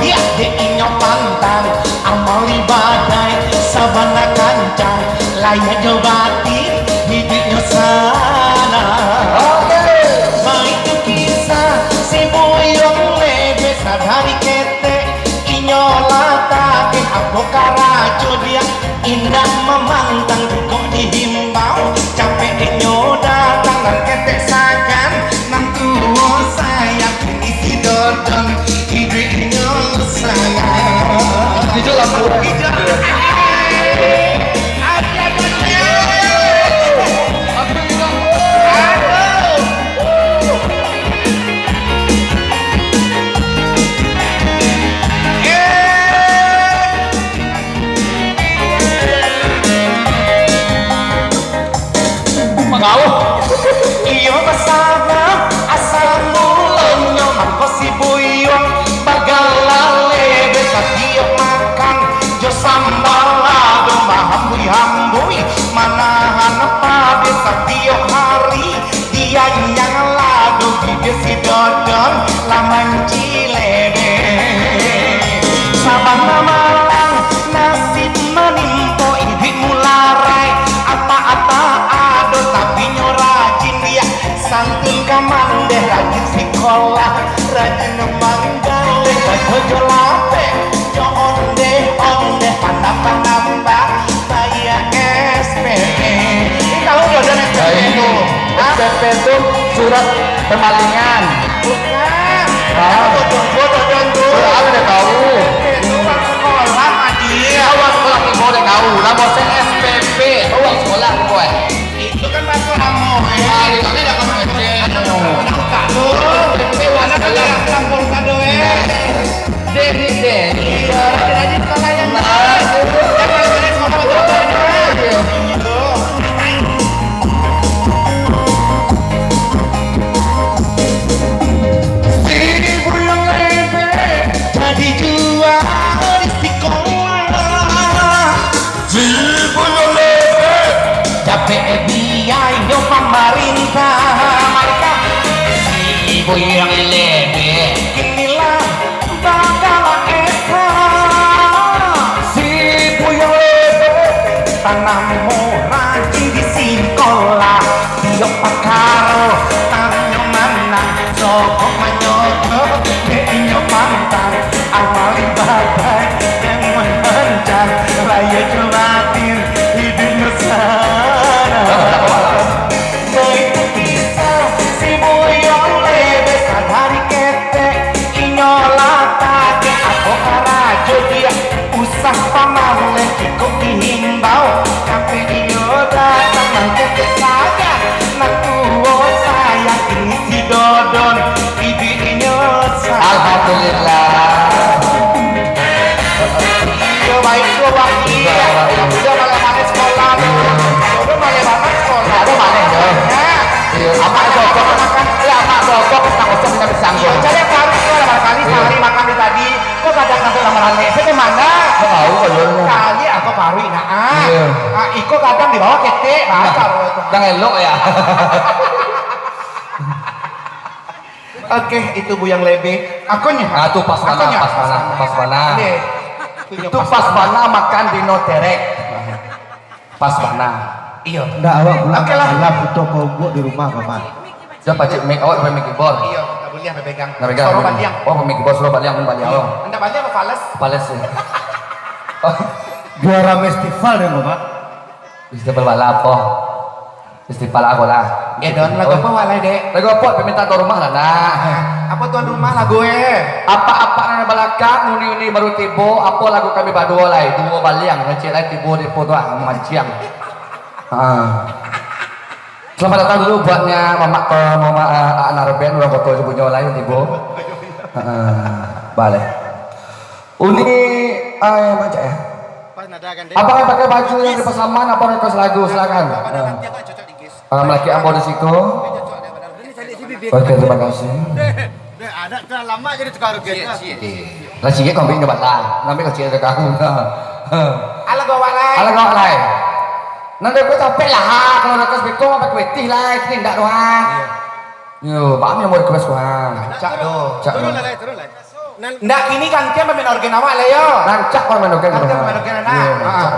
Ya inyo pantang amali badai sabana kancang layak jobati hidupnya sana. Baik tu kisah si boyong lebe sadari kete inyo lata ke aku karajo dia indah memantang kok dihimbau capek inyo datang dan kete sakan nang tuwo sayang isi dodon hidupnya sayang itu lagu kau iyo bersama asal mulanya mangko si buyong bagalale besar dia makan jo sambal lado mahambui hambui manahan apa besar dia hari dia yang lado dia si dodon laman cilebe sabana malang nasib menimpo ibit mularai apa-apa ado tapi rajin dia santun kamande rajin sekolah rajin manggale jojo lape jo onde panapa saya SPP ini tahu jodoh SPP itu SPP itu surat pemalingan bukan bodoh surat apa udah tahu itu uang sekolah dia uang sekolah ibu udah tahu lah mau SPP uang sekolah gue itu kan bahasa kamu itu kan ada kamu mana kan kampung kado deh jadi sekolah yang lain jangan beres ngomong si burung lebe jadi juara di sekolah si burung lebe capek biaya pemerintah mereka si burung lebe inilah bakal esa si burung lebe tanahmu rajin di sekolah dia pakaro tanah mana sokok manyoto keinyo pantang awal ibadah yang mengejar raya cumatin hidupnya sana baik bisa si boyong lebe sadari kete inyo lata ke aku karajo dia usah pamarle kiko dihimbau kape inyo datang nang kete saja nang tuwo saya ini si dodon ibi inyo saya alhamdulillah yo baik lo bagi udah malah mana sekolah udah malah mana sekolah ada mana ya apa cocok makan ya apa cocok kita kosong kita bisa iya jadi kali itu ada kali sehari makan di tadi kok kadang sampai lamaran lese ke mana tahu kalau kali aku baru Iya. iko kadang di bawah kete baca udah elok ya oke itu bu yang lebe akunya tuh pas mana itu pas mana makan di noterek pas mana iya Enggak awak pulang. Oke lah. Lah butuh kobok di rumah paman. siapa cek make awak make keyboard iya nggak boleh apa pegang Nggak soro bandiang make keyboard soro bandiang pun bandiang lo anda bandiang apa fales pales sih oh Juara festival deh Bapak. festival balap oh festival aku lah ya don lagu apa walai dek lagu apa peminta tuan rumah lah nah apa tuan rumah lagu apa nana belakang uni baru tibo apa lagu kami berdua lah dua baliang ngecek lah tibo di foto manciang selamat datang dulu buatnya mama anak band udah foto punya lain tibo balik uni macam ya apa yang pakai baju yang di pasaman apa request lagu silakan laki ambo di situ oke terima kasih Ada terlalu lama jadi tukar kita. là chỉ cái còn bị người bạn làm nó biết là chuyện được cả hùng ala go walai ala gọi này nó đây có tao là ha kalau nak kasih beko apa kue tih lah ini tidak doa yo bám yang mau request gua cak do cak Turun lah. Ndak kini gantian pemain organ awak le yo. Rancak pemain organ. Gantian pemain organ anak. Iya, rancak.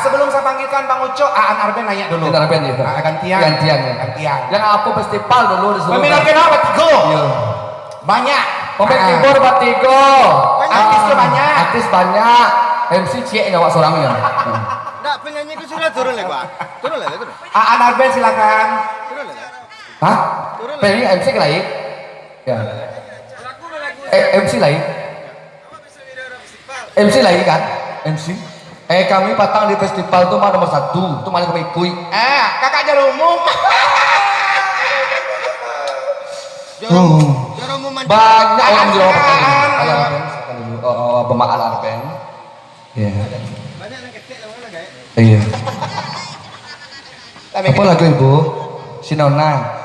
Sebelum saya panggilkan Bang Uco, Aan Arben nanya dulu. Kita Arben ya. Gantian. Gantian ya. Gantian. Yang apa festival dulu di seluruh. Pemain organ awak tiga. Iya. Banyak. Pemain keyboard batigo. Artisnya banyak. Artis banyak. MC cie nyawa seorangnya. Nggak, penyanyi ku sudah turun lah, Pak. Turun lah, turun. Aan Arben silakan. Turun lah. Hah? Penyanyi MC lain? Ya. MC lain? MC lain kan? MC? Kami patang di festival tuh mah nomor 1. Tuh mana kami ikut. Kakak Jarumu. Jarum mandi. Banyak orang jawab Aan. Pemaal Arben. Iya. Banyak yang ketik lah mana guys. Iya. Apa lagu ibu? Sinona.